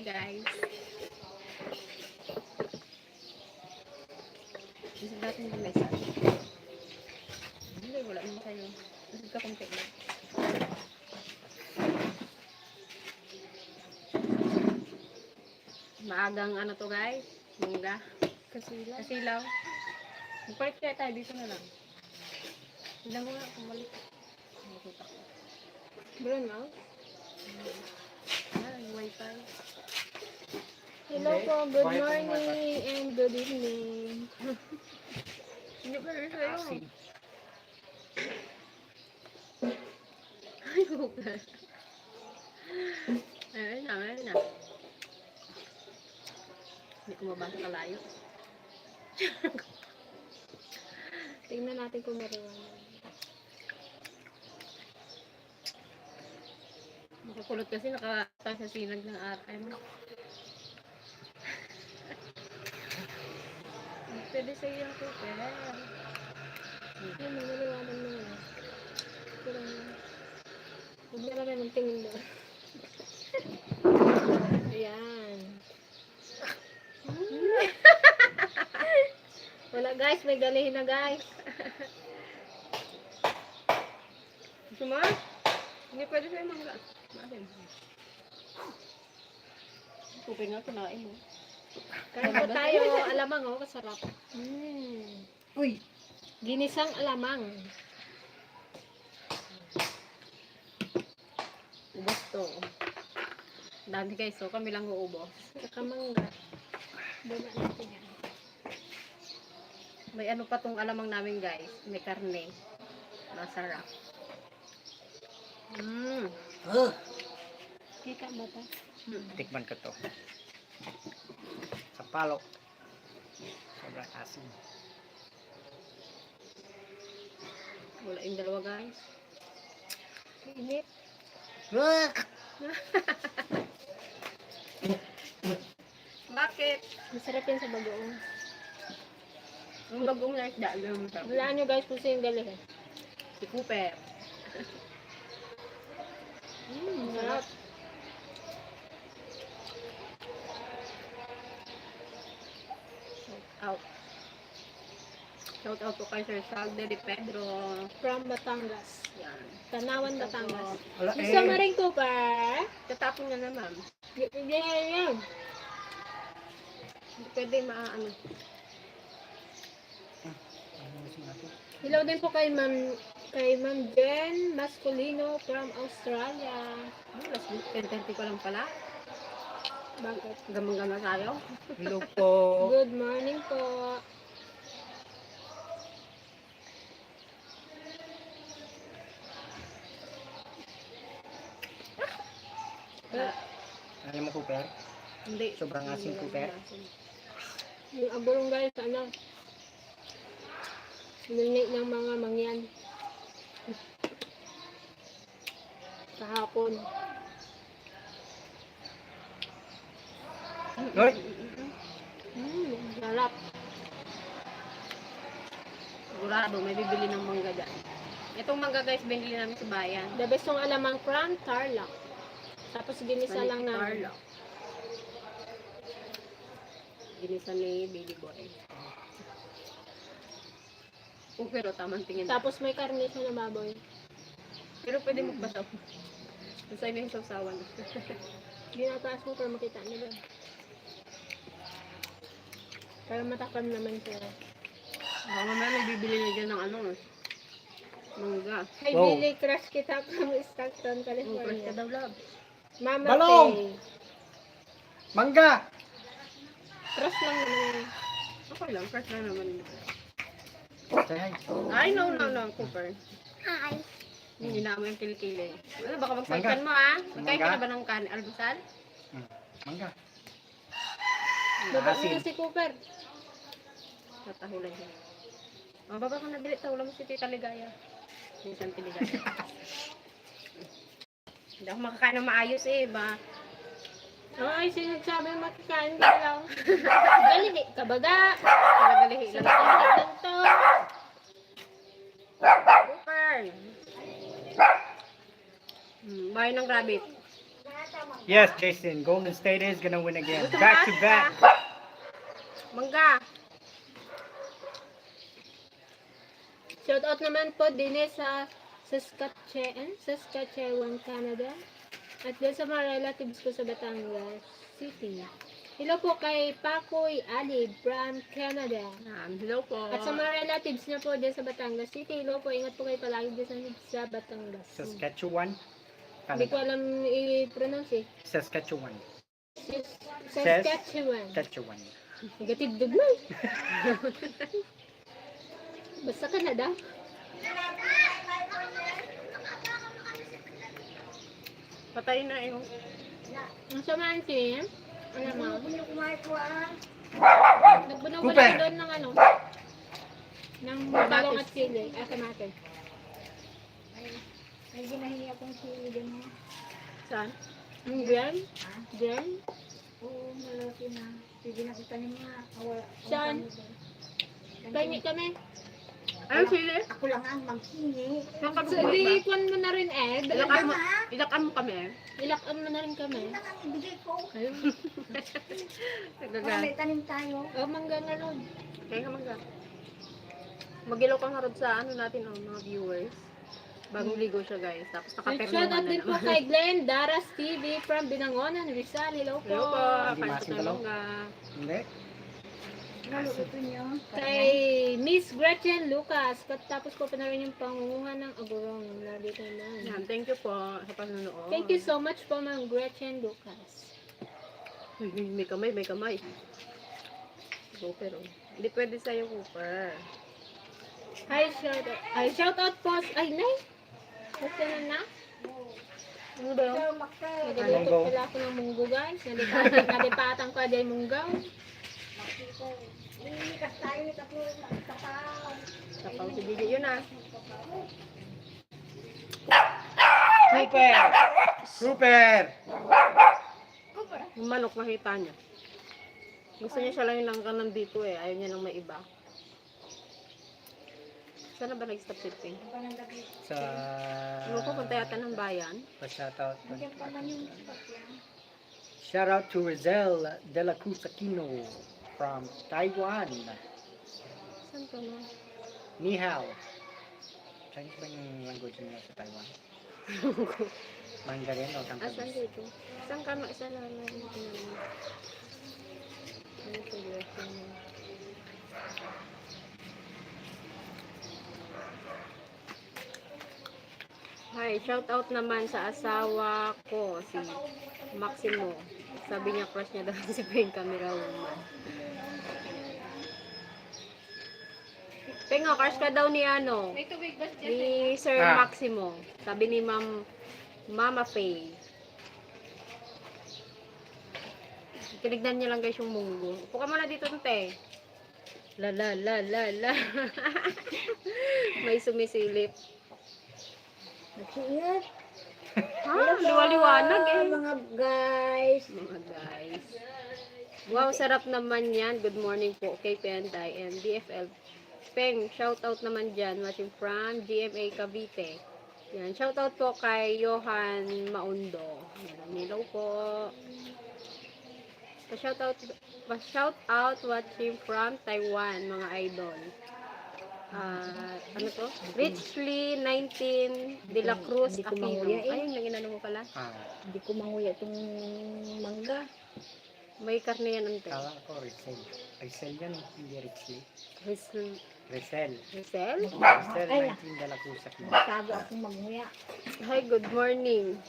guys. Kasi dati hindi may isa. Hindi, wala naman kayo. Kasi ka konti lang. Maagang ano to guys? Mungga. Kasilaw. Kasilaw. Magpalit kaya tayo dito na lang. Hindi mo nga kumalik. Makita ko. Brown out. Ah, yung wifi. Hello po, good morning and good evening. Hindi pa rin sa'yo. Asin. Ay, buka. Ayun na, ayun na. Hindi ko mabasa kalayo. Tingnan natin kung mariwana. Makakulot kasi nakatay sa sinag ng RM. Pwede sa iyo yung cooker. Ay, mariwana mo na. Pero, huwag na lang ng tingin doon. Ayan. Wala guys, may galihin na guys. Gusto mo? Hindi pwede sa'yo mangga. Maasin. Cooker nga, kinain mo. Kain po tayo, alamang oh, kasarap. Uy! Ginisang alamang. Ubos to. Dami guys, so kami lang uubos. Saka mangga. Baba natin yan. May ano pa tong alamang namin guys. May karne. Masarap. Kita ba ito? Tikman ko to. Sa palo. Sobrang asin. Wala yung dalawa guys. Init. Bakit? Masarap yan sa bagoong. Ang bagong life dahil Walaan nyo guys kung sino yung galihin. si Cooper. Sarap. Out. Shout out po kay Sir Salde de Pedro. From Batangas. Yan. Tanawan, Batangas. Wala Gusto mo rin ko pa? Tatapon niya na ma'am. Yan. Hindi pwede maaano. Hello din po kay Ma'am Jen Masculino from Australia. Last week, 10:30 pa lang pala. Bakit? Gamang-gama tayo. Hello po. Good morning po. Ayaw mo Cooper? Hindi. Sobrang asin, Cooper. Yung aburong guys, ano? Ninig ng mga mangyan. Kahapon. Uy! Sarap. Sigurado, may bibili ng mangga dyan. Itong mangga guys, binili namin sa bayan. The best yung alamang from Tarlac. Tapos ginisa lang namin. Tarlac. Ginisa ni Baby Boy. Oh, pero tamang tingin. Tapos may karne siya na baboy. Pero pwede magpasaw. Masay na yung sausawan. Ginataas mo para makita nila. Pero matakam naman siya. Baka mamaya may bibili na dyan ng ano, mangga. Hey Wow. Billy, crush kita from Stockton, Oh, fresh ka California. daw, love. Mama Balong! Tay. Mangga! Crush lang naman. Okay lang, fresh lang naman. Say hi. Ay, no, Cooper. Hi. Hindi na mo yung kilikili. Ano, baka magsalkan mo, ah? Magkain ka Mangga. na ba ng almusal? Mangga. Baba Asin. mo si Cooper. Natahulan siya. Mababa ka na dili, tahulan mo si Tita Ligaya. Minsan Ligaya. Hindi ako makakain ng maayos eh, ba? Ay, sinagsabi makikain ka lang. Galihi ka baga. Nagalihi lang. Sinagsabi lang to. Cooper! Bahay ng rabbit. Yes, Jason. Golden State is gonna win again. Gusto mo Back to ata? back. Mangga. Shoutout naman po din sa Saskatchewan, Canada. At doon sa mga relatives ko sa Batangas City. Hello po kay Pakoy Ali from Canada. Hello po. At sa mga relatives niya po din sa Batangas City. Hello po, ingat po kayo palagi din sa Batangas. Saskatchewan. Hindi ko Canada. alam i-pronounce eh. Saskatchewan. Saskatchewan. Saskatchewan. Negative dugmay. Basta Canada. Patay na eh. Ang samaan siya. Ano mo? Nagbunaw Cooper. lang doon ng ano? Ng talong at sili. Kamatis. May ginahingi akong sili din mo. Saan? Ang grand? Grand? Oo, malaki na. Sige na kita niyo nga. Saan? Pahingi kami. Ano sili? Ako lang ang maghingi. So, di kuwan mo na rin eh. Ilakan mo kami eh. Ilakam mo na rin kami. Yun lang ang ibigay ko. Nagagal. May tanim tayo. O, mangga nga nun. Kaya ka mangga. Magilaw kang harod sa ano natin mga viewers. Bagong ligo siya guys. Tapos nakaperma Shoutout na din po naman. kay Glenn Daras TV from Binangonan, Rizal. Hello po. Hello po. Hindi Kain po masin tayo dalaw? mangga. Hindi. Naluluto niyo. Kay Miss Gretchen Lucas. Tapos po pa na rin yung pangunguha ng agurong. Nandito na. Yan, thank you po sa panonood. Thank you so much po, Ma'am Gretchen Lucas. Uy, may kamay, may kamay. Cooper, oh. Hindi pwede sa'yo, Cooper. Hi, shoutout. Ay, shoutout po. Ay, nay. Okay na na. Ano ba yun? Nagluto Munggo. pala ako ng munggo, guys. Nalipatan ko aday munggaw. Inikas tayo ni Tatlo. Nagtapaw. Sapaw si Gigi yun ah. Super! Super! Yung manok makita niya. Gusto niya siya lang yung langka nandito eh. Ayaw niya lang may iba. Saan na ba nag-stop shipping? Sa... Ano ko, punta yata ng bayan. Pa-shoutout. Diyan pa man yung sakyan. Shoutout to Rizel de la Cruz Aquino from Taiwan. Saan ka na? Ni hao. Chinese ba yung language nila sa Taiwan? Mandarin o Saan Cantonese? dito? Saan ka na? Saan na lang? Ano ito? Direction mo? Hi, shout out naman sa asawa ko, si Maximo. Sabi niya crush niya daw si Peng Camera Woman. Peng, crush ka daw ni ano? May tubig ba Ni Sir Ah. Maximo. Sabi ni Mama Faye. Tinignan niya lang guys yung munggo. Upo ka muna dito, te. La la la la la. May sumisilip. Nagsiingat. Ha? Liwaliwanag eh. Mga guys. Mga guys. Wow, sarap naman yan. Good morning po kay Penday and DFL. Peng, shout out naman dyan. Watching from GMA Cavite. Yan, shout out po kay Johan Maundo. Yan, hello po. Pa-shout out watching from Taiwan, mga idol. Ano to? Richly 19 De La Cruz Hindi ko Aquino. manguya eh. Ayun, lang inano mo pala. Ah, Hindi ko manguya itong mangga. May karne yan ante. kala ko Rizel. Rizel yan, hindi Richly. Rizal? Rizel. Rizal? Rizel, Ay, 19 de la Cruz Aquino. Tago akong manguya. Hi, good morning.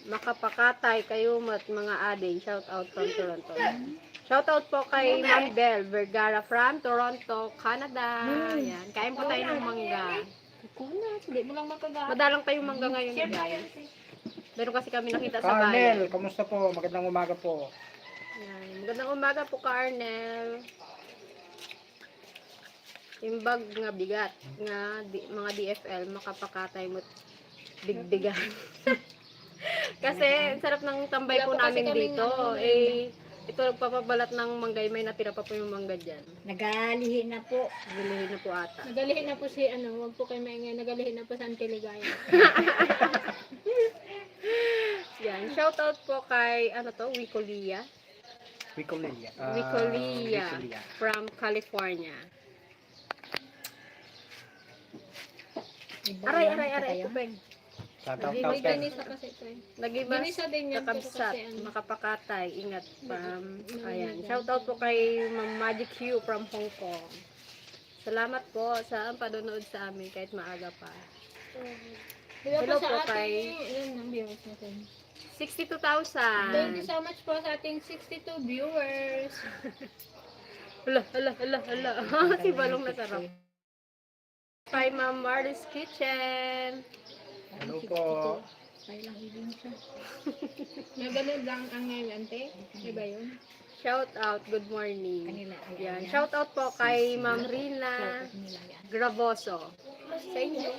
Makapakatay kayo mga aday. Shout out from Toronto. Shout out po kay Ma'am Belle Vergara from Toronto, Canada. Yan. Kain po tayo ng mangga. Kunat, hindi mo lang makagamit. Madalang tayong mangga ngayon, guys. Meron kasi kami nakita sa bayan. Carnel, kamusta po? Magandang umaga po. Yan. Magandang umaga po, Arnel. Imbag nga bigat nga mga DFL makapakatay mo digdigan. Kasi sarap ng tambay Wala po po kasi namin kaming dito. ano, Ito nagpapabalat ng manggay, may natira pa po yung mangga dyan. Nagalihin na po. Bilihin na po ata. Nagalihin na po si, wag po kayo maingay, nagalihin na po sa Antiligaya. Yan. Shout shoutout po kay, ano to, Wicolia. Wicolia. Wicolia from California. Aray, kupeng. Shoutout May out kay ganisa kasi ito eh. Nagibas, Ganisa din yan, pero kakabsat, kasi ano. makapakatay, ingat from, ayan. Shoutout po kay Ma'am Magic Hugh from Hong Kong. Salamat po sa panonood sa amin kahit maaga pa. Hello Hello po po sa ating, kay ilan ang viewers natin? 62,000. Thank you so much po sa ating 62 viewers. Hala. Si Balong nasarap. Kay Ma'am Marley's Kitchen. Hello po. Kaya lang ibig siya. Naganod lang ang ngayon, ante. Diba yun? Shout out, good morning. Kanila, Yan, shout out po kay Ma'am Rina Nila yan. Gravoso. Sa inyo.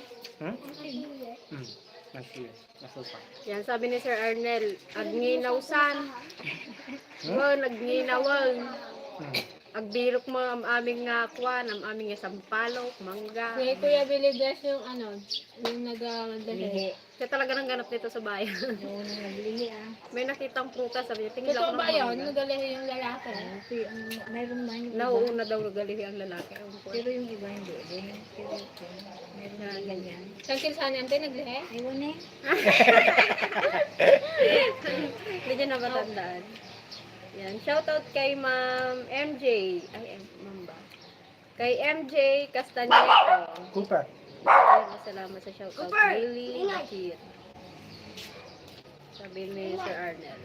Masupa. Yan, sabi ni Sir Arnel, agninawsan. Wow, nagninawang. Agbirok mo ang aming kwan, ang aming sampalok, mangga. Si Kuya Billy Dress yung ano, yung nag-dali. Siya talaga nang ganap dito sa bayan. Yung naglihi May nakitang prutas, sabi niya, tingin Totoo ako ba ng yun? mangga. Nagdali yung lalaki. Mayroon man yung iba. Nauuna daw nagalihi ang lalaki. Ewan ko. Pero yung iba hindi din. Pero mayroon na ganyan. Saan kilsaan ante naglihe? Ewan eh. Hindi niya na matandaan. Yan. Shoutout kay Ma'am MJ. Ay, Ma'am ba? Kay MJ Castaneto. Cooper. Ayun, salamat sa shoutout. Lily Akir. Sabi ni Sir Arnel.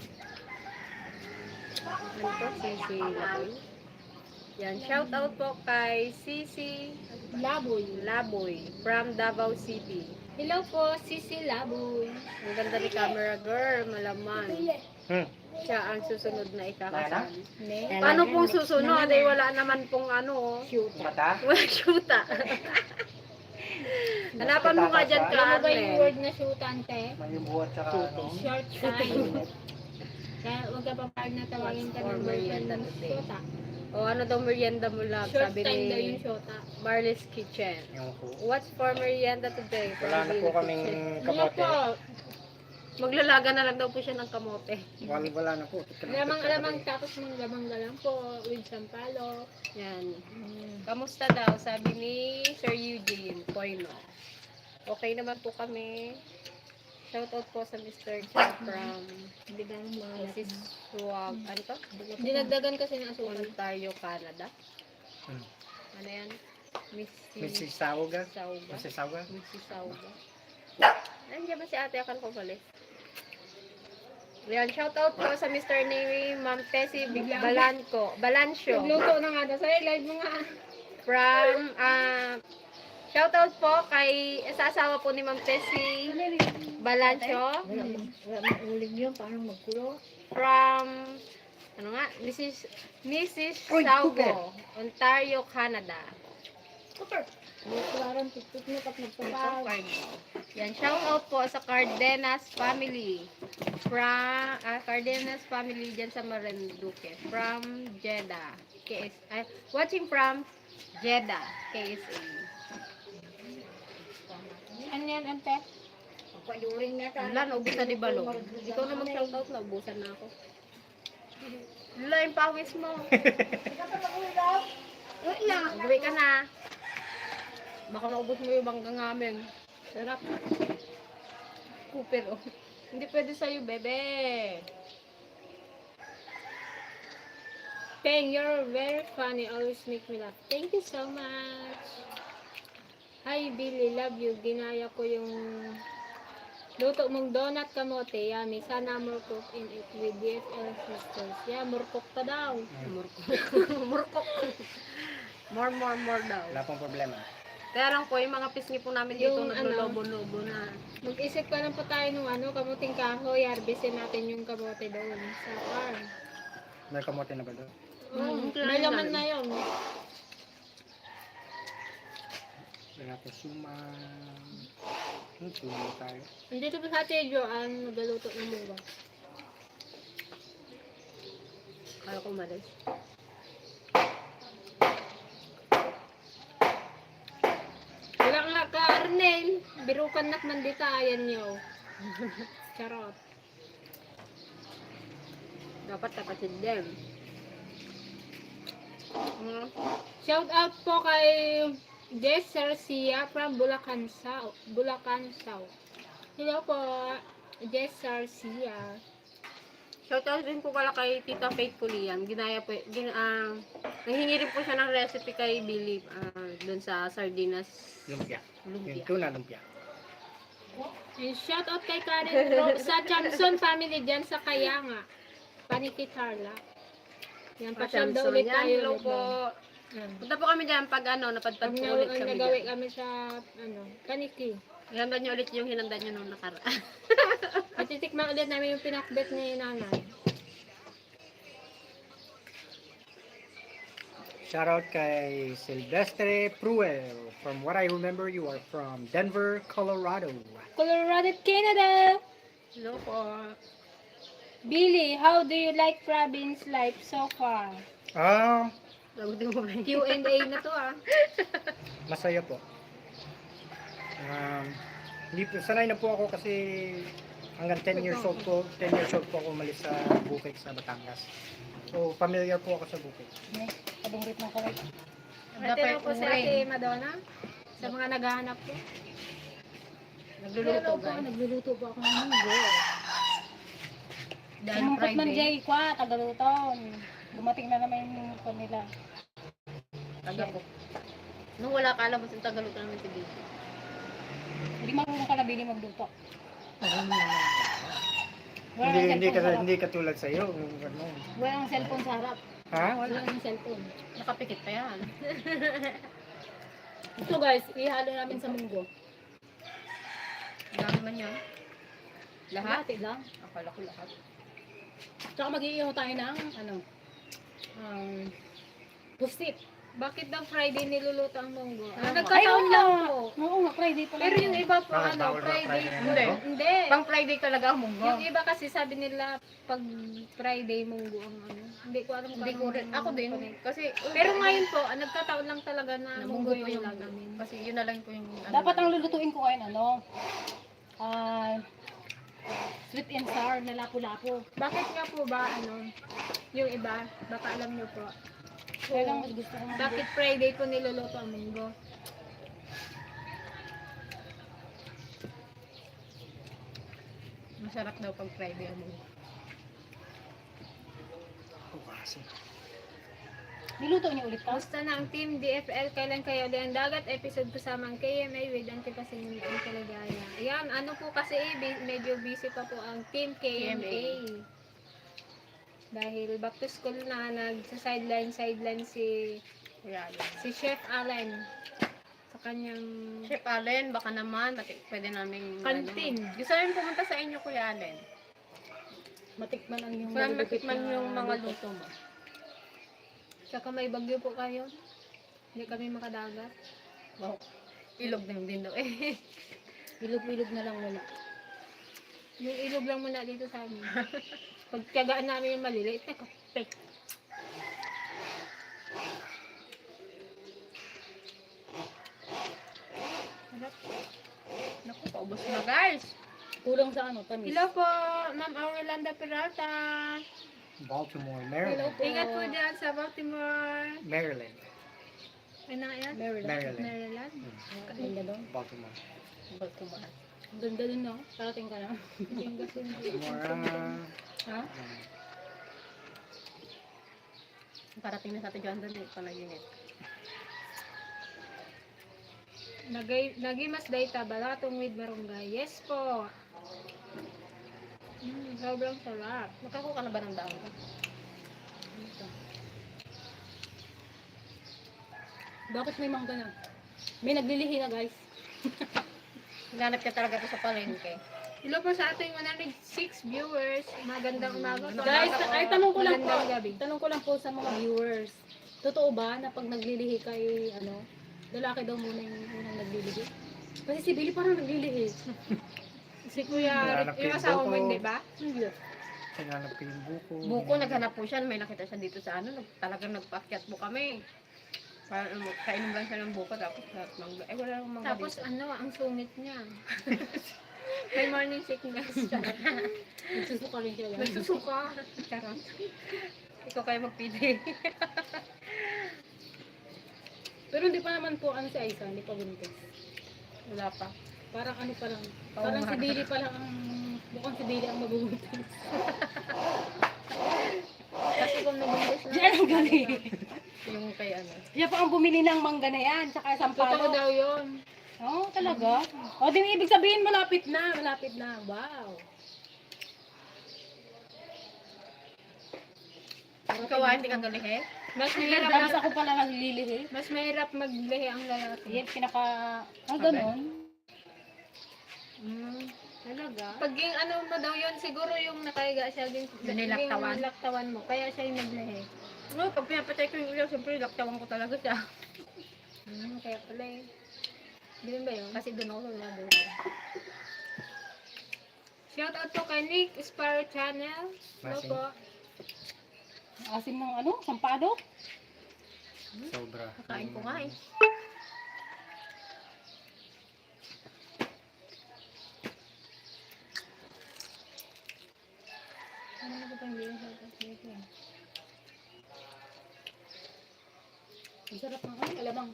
Ano to? Sisi Laboy. Yan. Shoutout po kay Sisi Laboy. Laboy from Davao City. Hello po, Sisi Laboy. Ang ganda ni camera girl. Malaman. Siya ang susunod na ikakasal. Ne? Paano pong susunod? Ay wala naman pong ano. Mata? Wala shoota. Hanapan mo nga dyan, Alam mo ba yung Carmen. word na shoot ante? May buhat sa ano. Short time. Kaya huwag ka papayag na tawagin ka ng Or merienda boyfriend today. shota. O ano daw merienda mo, love? Short Sabi time daw ni yung shota. Marley's Kitchen. Yung po. What's for merienda today? Wala na po kaming Ano kamote. po? Maglalaga na lang daw po siya ng kamote. Wala na po. Lamang-lamang tapos manglamang lang po with sampalo. Yan. Kamusta daw? Sabi ni Sir Eugene Poino. Okay naman po kami. Shoutout po sa Mr. Chan from Hindi ba yung mga Mrs. Suwag. Ano to? dinagdagan kasi ng asukal. Ontario, Canada. Hmm. Ano yan? Mrs. Sauga. Sauga. Mrs. Sauga. Mrs. Sauga. Nandiyan ba si ate? Akan ko pala. Yan, shoutout po sa Mr. ni Ma'am Tessie Balancio. Nagluto na nga daw. Sa'yo, live mo nga. From, shoutout po kay, sa asawa po ni Ma'am Tessie Balancio. Wala mang uling yun. Paano magkulo? From, ano nga, Mrs. Saugo, Ontario, Canada. Parang tiktok mo pag nagpapaw. Yan, shout out po sa Cardenas family. From Cardenas family dyan sa Marinduque. From Jeddah. Watching from Jeddah, KSA. Ano yan, ante? Pagpaduring na ka. Wala, naubusan ni Balong. Ikaw na mag-shout out, naubusan na ako. Wala, yung pawis mo. Gawin ka na. Baka naubos mo yung bangga namin. Sarap. Cooper, oh. Hindi pwede sa'yo, bebe. Peng, you're very funny. Always make me laugh. Thank you so much. Hi, Billy. Love you. Ginaya ko yung luto mong donut kamote. Yummy. Sana more cook in it with DFL sisters. Yeah, murkok pa daw. Murkok. More daw. Wala pong problema. Kaya lang po, yung mga pisngi po namin dito, Yung naglolobo-lobo na. Mag-isip ka lang po tayo ng kamuting kahoy. Harvestin natin yung kamote doon sa farm. May kamote na ba doon? May laman na yun. May natin suman. Suman tayo. Nandito po sa Ate Joanne, nagaluto ng munggo. Kaya ko malis. Wala nga ka, Arnel. Birukan nak mandita, ayan niyo. Charot. Dapat kapatid din. Shout out po kay Jess Sarcia from Bulacan South. Bulacan South. Hello po, Jess Sarcia. Shoutout din po pala kay Tita Faith Puliam. Ginaya po, nanghingi rin po siya ng recipe kay Billy dun sa Sardinas Lumpia. Lumpia. Yung tuna lumpia. And shout out kay Karen sa Chamson family dyan sa Kayanga. Paniki Tarlac. Yan, pasyal daw ulit tayo. Hello ulit po. daw. Yan. Punta po kami dyan pag napadpad Pag po ulit kami nagawi dyan. kami sa Paniki. Hinanda niyo ulit yung hinanda niyo nung nakaraan. At titikman ulit namin yung pinakbet ni nanay. Shoutout kay Silvestre Pruel. From what I remember, you are from Denver, Colorado. Colorado, Canada! Hello po. Billy, how do you like province life so far? Lagutin mo ba yun? Q&A na to Masaya po. Hindi po, sanay na po ako kasi hanggang 10 years old po ako umalis sa Bukid sa Batangas. So, familiar po ako sa Bukid. Padungrit ng kalay. Natira po sa Ate Madonna. Sa mga naghahanap po. Nagluluto guys. Nagluluto po ako ng munggo. Dahil Sumungkot man Friday. jay kwa, tagaluton. Dumating na naman yung kanila. Taga po. Nung wala ka alam mo yung tagaluto namin si Billy. Hindi marunong ka na Billy magluto. Hindi katulad sa iyo. Walang cellphone sa harap. Ha? Wala. Walang cellphone. Nakapikit pa yan. Ito guys, ihalo namin sa munggo. Dami man yan. Lahat? Lahat lang. Akala ko lahat. Tsaka mag-iihaw tayo ng pusit. Bakit daw Friday niluluto ang munggo? Nagkataon lang po. Oo nga, Friday pa lang. Pero yung iba po, Bakit bawal ba Friday. Friday na Hindi. munggo? Hindi. Pang Friday talaga ang munggo. Yung iba kasi sabi nila pag Friday munggo ang Hindi ko alam kung Hindi ko rin. Ako din. Kasi, Pero ngayon po, nagkataon lang talaga na na munggo munggo po yung yung ulam namin. Kasi yun na lang po yung Dapat ang lulutuin ko ngayon, sweet and sour na lapu-lapu. Bakit nga po ba, yung iba, baka alam nyo po, Kaya lang mas gusto ko ng bakit Friday po niluluto ang munggo? Masarap daw pag Friday ang munggo. Bukasin. Niluto niyo ulit ka? Basta na ang Team DFL, kailan kayo ulit ang dagat episode kasama ang KMA with Antipasing ang Kaligaya. Ayan, ano po kasi medyo busy pa po ang Team KMA. Dahil back to school na, nagsa-sideline si Kuya Allen. Chef Allen sa kanyang Chef Allen, baka naman, pwede namin... Kantin. Gusto namin pumunta sa inyo, Kuya Allen. Matikman ang yung Kaya malulupit matikman na yung mga luto mo. Saka may bagyo po kayo. Hindi kami makadagat. Wow. Ilog din daw eh. Bilog-bilog na lang muna. Yung ilog lang muna dito sa amin. Pagtiyagaan namin yung maliliit na kape. Naku, paubos na guys. Kulang sa tamis. Hello po, Ma'am Aurelanda Peralta. Baltimore, Hello Maryland. po. Ingat po dyan sa Baltimore. Maryland. Ano nga yan? Maryland. Maryland. Ganda doon. Baltimore. Baltimore. Ganda doon, no? Parating ka na. Yung kasi Baltimore. Ha? Parating na sa atin dyan doon eh, panaginip. Nagimas data, balatong with marunggay. Yes po. Sobrang sarap. Magkako ka na ba ng daan? Bakit may mangga na? May naglilihi na, guys. Hinanap ka talaga ito sa palengke. Hello po sa ating 106 viewers. Magandang umaga po. Guys, ay tanong ko lang po. Magandang gabi. Tanong ko lang po sa mga viewers. Totoo ba na pag naglilihi kay, lalaki daw muna yung unang naglilihi? Kasi si Billy parang naglilihi. Si Kuya, Hanap yung yung asawa mo, buko. hindi ba? Hindi. Hinanap ko yung buko. Buko, naghanap po siya. May nakita siya dito sa talagang nagpaakyat po kami. Parang kainom lang siya ng buko tapos mangga. Eh, wala nang mangga Tapos dito. ang sungit niya. May morning sickness siya. Nagsusuka rin siya. May susuka. Charot. Ikaw kayo magpili. Pero hindi pa naman po ano si Aisa, hindi pa buntis. Wala pa. Parang ano pa lang. Oo Parang nga. si Billy pa lang ang mukhang si Billy ang mabubuntis. Kasi kung nabuntis na. Diyan ang galing. Yung kay ano. Siya pa ang bumili ng mangga na yan, tsaka Totoo sampalo. daw yun. Oo, talaga. O, di ibig sabihin malapit na, malapit na. Wow. Ikaw hindi ka galihe? Mas mahirap, Tapos ako pala naglilihi. mas mahirap maglihi ang lalaki. Yan, pinaka... ganun. Talaga? Pag yung ano mo daw yun, siguro yung nakahiga siya din. Nilaktawan. Yung nilaktawan mo. Kaya siya yung naglihi. No, pag pinapatay ko yung ilaw, siyempre laktawan ko talaga siya. Kaya pala eh. Ganun ba yun? Kasi doon ako lumado. Shout out po kay Nick Sparrow Channel. Hello Masing. po. Asim ng ano, sampado. Sobra. Kain ko nga eh. Ano na ba pang hindi yung shout out dito eh? Ang sarap ng ano, alamang.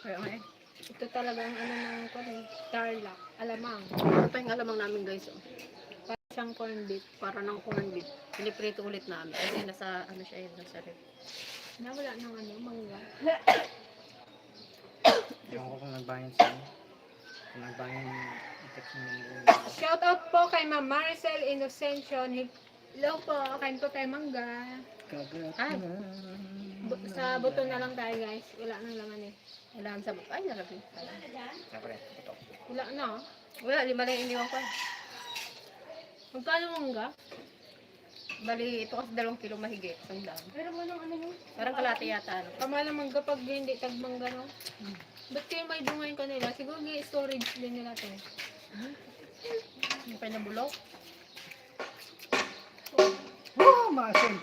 Kaya nga eh. Ito talaga ang ano ng tarlac. Alamang. Ito yung alamang namin guys. Oh. Para siyang corned beef. Para ng corned beef. Piniprito ulit namin. Kasi nasa, ano siya yun, nasa rep. Nawala ng ano, mangga. Ewan ko kung nagbayan sa inyo. Kung nagbayan i-text mo naman. Shout out po kay Ma'am Maricel Innocencio. Hello po, kain po tayo mangga. Ay, Sa buto na lang tayo guys. Wala nang laman eh. kailangan sa ay, nalagay. Siyempre, ito. Wala na. Wala, 5 lang yung iniwan ko eh. Magkano mangga? Bali, ito kasi 2 kilo mahigit. Sandaan. Pero walang ano no? Parang kalate yata. Ano. Kamala mangga pag hindi tagmangga no? Ba't kayo may dungayin kanila? Siguro storage din nila to. Yung pa nabulok. Oh, maasin.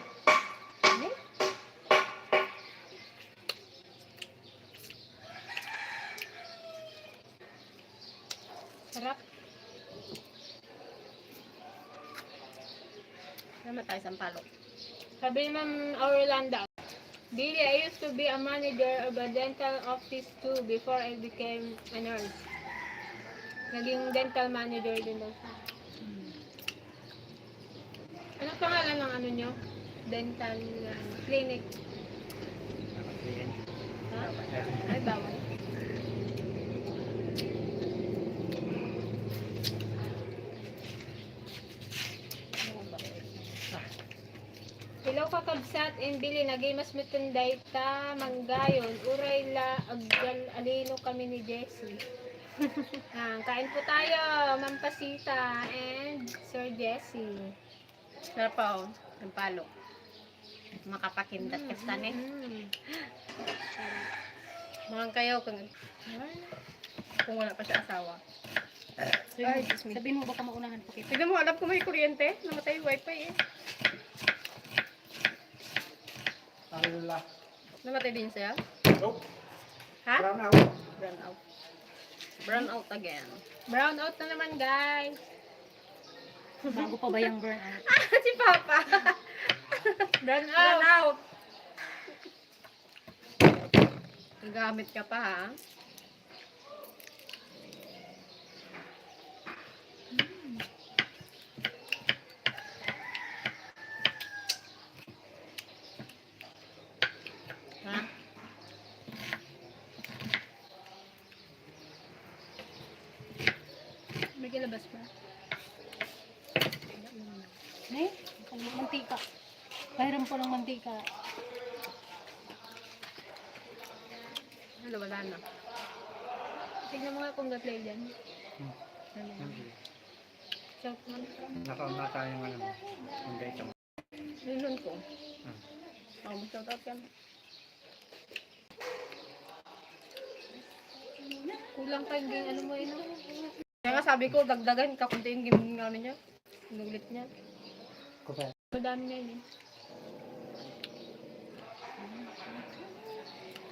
Sarap. Naman tayo sa palok. Sabi ni Ma'am Orlando, Billy, I used to be a manager of a dental office too before I became a nurse. Naging dental manager din daw siya. Ano pangalan ng ano nyo? Dental clinic. Ha? Ay, bawal. Hello kakabsat and Billy, nagay mas mitunday ta manggayon. Uray la aggal alino kami ni Jessie. Kain po tayo, Ma'am Pasita and Sir Jessie. Sarap pa oh. Yung palok. Makapakindat ka sa tanin. Mahang kayo kung wala pa siya asawa. Ay, excuse me. Sabihin mo baka maunahan pa kita. Tignan mo, alam ko may kuryente. Namatay yung wifi eh. Allah. Namatay din siya? Nope. Ha? Brown out. Brown out. Brown out again. Brown out na naman, guys. Bago pa ba yung burnout? Si Papa! Brown Brown out. out! Nagamit ka pa ha? Ha? May kilabas pa. Eh, mantika. Pahiram po ng mantika. Wala na. Tignan mo nga kung gatlay dyan. So, Nakauna tayong ano mo. Hindi ito. Nilun ko. Oh, mag-shoutout ka. kulang pa yung ano mo yun. Kaya nga sabi ko, dagdagan, kakunti yung game namin niya. Inulit niya. Kupa. Madami na yun.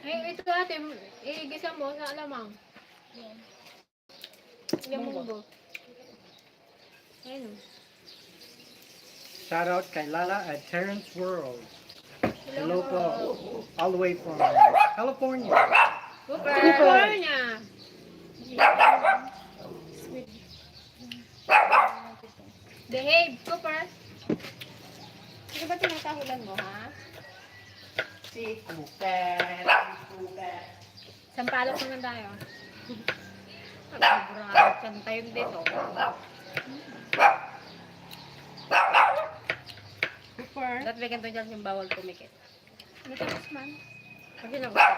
Ay, ito ate, igisa mo sa alamang. Yung munggo. Ayun. Shout out kay Lala at Terrence World. Hello po. All the way from California. California. Behave, Cooper. Ano ba tinatahulan mo, ha? Si Cooper. Sampalok naman tayo. Pag-bravo, kanta yun dito. Cooper. Dapat bigyan to dyan yung bawal pumikit. Matalas man. Kasi lang usaw.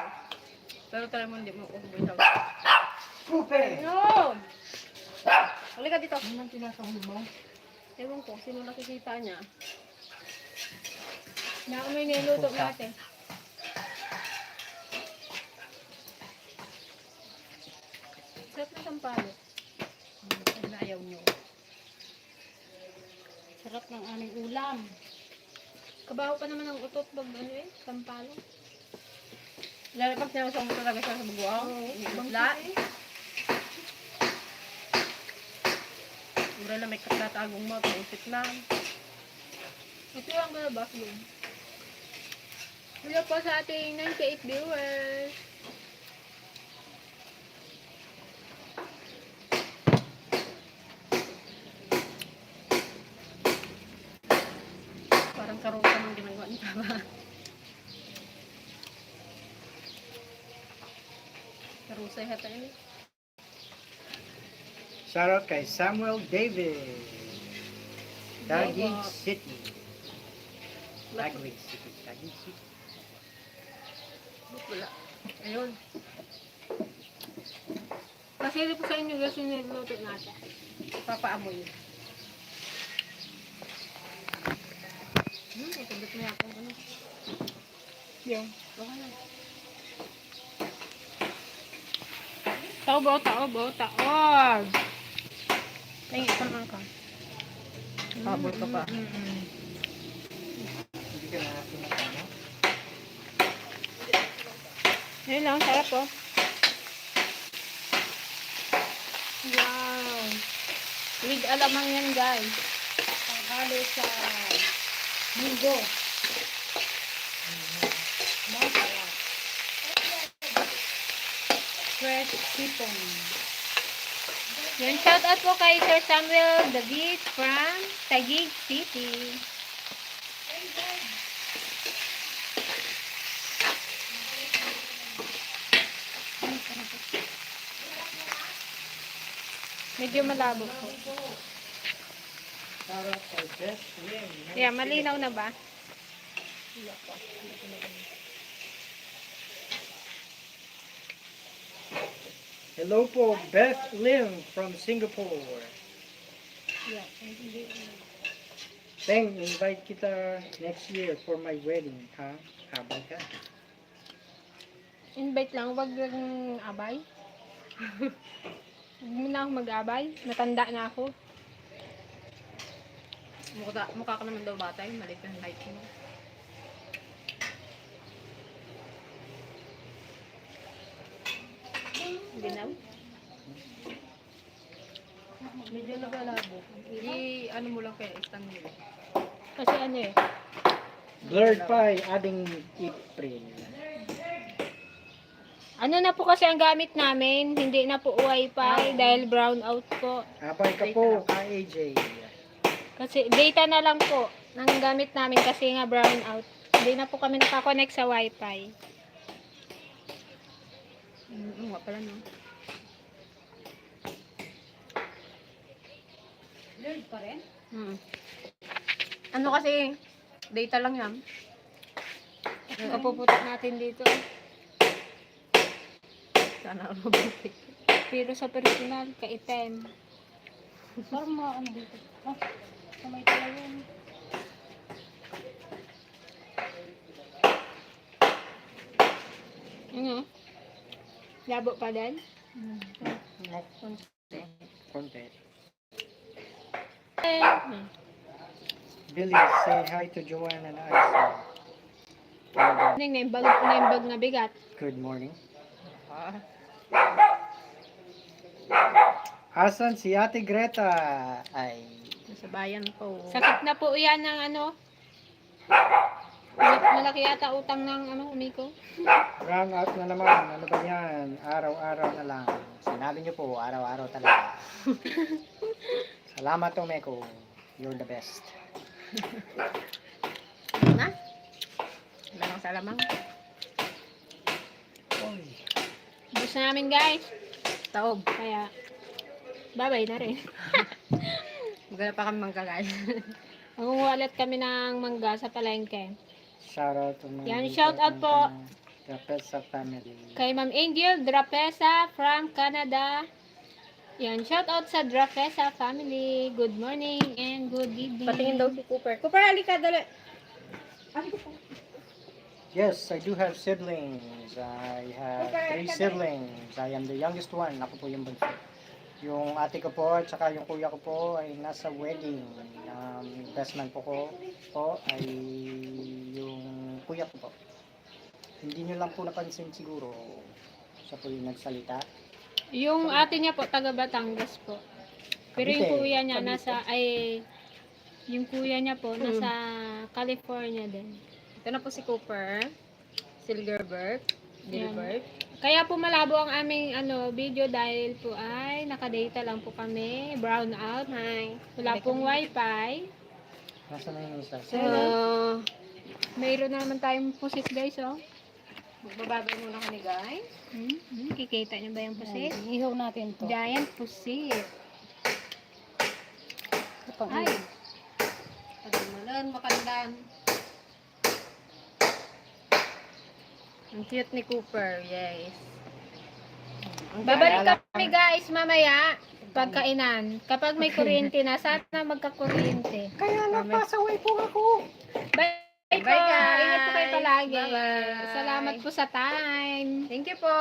Pero try mo hindi mo usaw. Cooper! No! Halika dito. Ano man tinatahul mo? Ewan ko, sino nakikita niya? Na may niluto natin. Sarap na sampalok. Ano ayaw niyo? Sarap ng aming ulam. Kabaho pa naman ang utot pag ano eh, sampalok. Lalo pag sinasang mo talaga siya sa baguang. Isla. Mura na may katlatagong mo. Paisip lang. Ito lang ba na bathroom? Hello po sa ating 98 viewers. Parang karusa ng ginagawa ni Tama. Karusa yata yun eh. Shout out kay Samuel David. Taguig City. Taguig City. Taguig City. Wala. Ayun. Kasi po sa inyo guys yung niluto natin. Papaamoy. Itagit mo yata yung ano. Yung. Baka na. Taob. Tingin ka naman ka. Habol ka pa. Hindi ka na pinatama. Ayun lang, sarap po. Wow. With alamang yan guys. Panghalo sa munggo. Masarap. Fresh sipon. Yan, shout out po kay Sir Samuel David from Taguig City. Medyo malabo po. Shout out kay Beth Lim. Yeah, malinaw na ba? Hello po, Beth Lim from Singapore. Teng, invite kita next year for my wedding, ha? Habang ka. Invite lang, wag lang abay. Huwag mo na ako mag-abay. Natanda na ako. Mukha ka naman daw bata. Yung maliit yung height mo. Ginaw? Medyo nagalabo. Ano mo lang kaya, stand mo lang. Kasi ano eh. Blurred pa, adding April. Ano na po kasi ang gamit namin, hindi na po wifi dahil brown out po. Abay ka po, ka-AJ. Kasi data na lang po ang gamit namin kasi nga brown out. Hindi na po kami nakakonect sa wifi. Oo nga pala, no? Blurred pa rin? Ano kasi, data lang yan. Kapuputok natin dito. Sana mabuti. Pero sa personal, ka-item. Parang mga ano dito. Ah, kamay talaga yun. Ano? Labo pa din? Konti. Eh, Billy, say hi to Joanna and Isa. naimbag na bigat. Good morning. Ah, Asan si Ate Greta? Ay, Sa bayan po. Sakit na po yan ng ano. Malaki yata utang ng ano, Umiko. Run out na naman. Ano ba yan? Araw-araw na lang. Sinabi niyo po, araw-araw talaga. Salamat, Umeko. You're the best. Na? Lamang sa lamang. Oy. Gusto namin guys. Taob. Kaya, babay na rin. Magala pa kami mangkagay. Mangungulit kami ng mangga sa palengke. Shoutout to mga Yan, dito shoutout ng po. Trapeza family. Kay Ma'am Angel Drapesa from Canada. Yan, shout out sa Drapesa family. Good morning and good evening. Patingin daw si Cooper. Cooper, halika, dali. Yes, I do have siblings. I have 3 siblings. I am the youngest one. Ako po yung bunso. Yung ate ko po at saka yung kuya ko po ay nasa wedding. Best man po ay yung kuya ko po. Hindi nyo lang po napansin siguro. Siya po yung nagsalita. Yung ate niya po, taga Batangas po. Pero yung Cavite. kuya niya Cavite. yung kuya niya po, nasa California din. Ito na po si Cooper. Silgerbert. Gilbert. Kaya po malabo ang aming video dahil po ay nakadata lang po kami. Brown out. Hi. Wala pong wifi. Nasaan na yung isa? So, Mayroon na naman tayong pusit guys, oh. magbababay muna kami, guys. Kikita niyo ba yung pusit? Ihaw natin to. Giant pusit. Ay. Pagmalan, makandan. Ang cute ni Cooper, yes. Babalik kami guys mamaya pagkainan. Kapag may kuryente na, sana magka-kuryente. Kaya napasaway po ako. Bye po. Bye, guys. Ingat po kayo palagi. Bye-bye. Salamat po sa time. Thank you po.